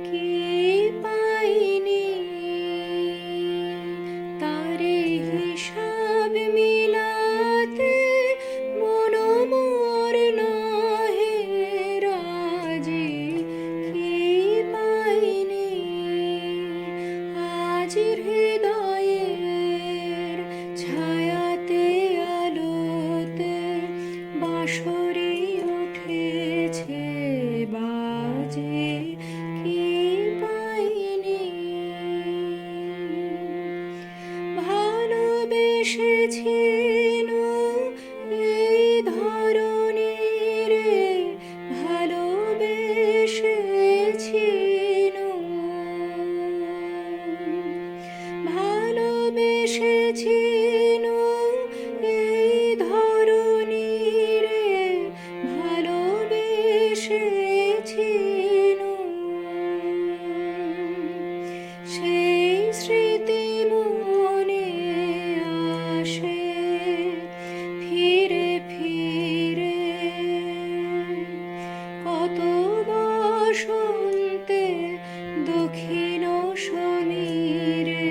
কি পাইনি তারে হিসাব মিলাতে মন মোর নহে রাজি। কি পাইনি আজ হৃদয়ের ছায়াতে আলোতে বাঁশরি উঠেছে বাজে। কি পাইনি ভালোবেসেছি এই ধরনের ভালোবেসেছি ভালোবেসেছি এই ধরনের ভালোবেসেছি সেই স্মৃতি মনে আসে ফিরে ফিরে কত বসন্তে দক্ষিণ সমীরে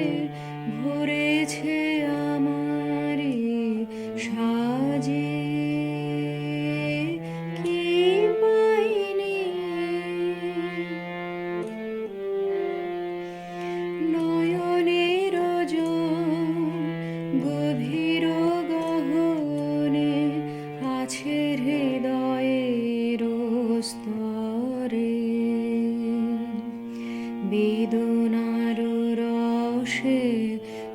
ভরেছে আমারে সাজে। কি পাইনি নয়নের গভীর গহনে আছে হৃদয়ের স্তরে বেদনার রসে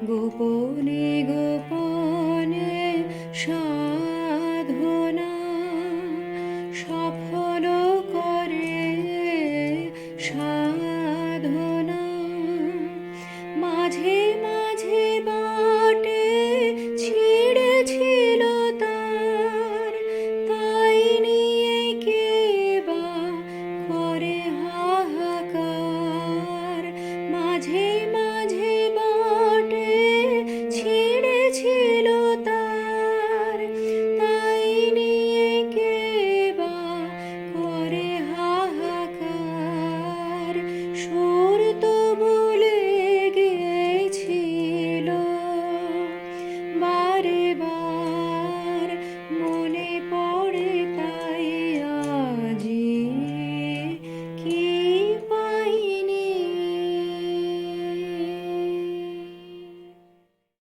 গোপনে গোপনে সাধনা সফল করে সাধনা। মাঝে মাঝে বাটে ছিঁড়েছিল তার তাই নিয়ে কে বা করে হাহাকার। মাঝে মাঝে বাটে ছিঁড়েছিল তার তাই নিয়ে কে বা করে হাহাকার। সুর তো ভুলে গেছিল বারে বারে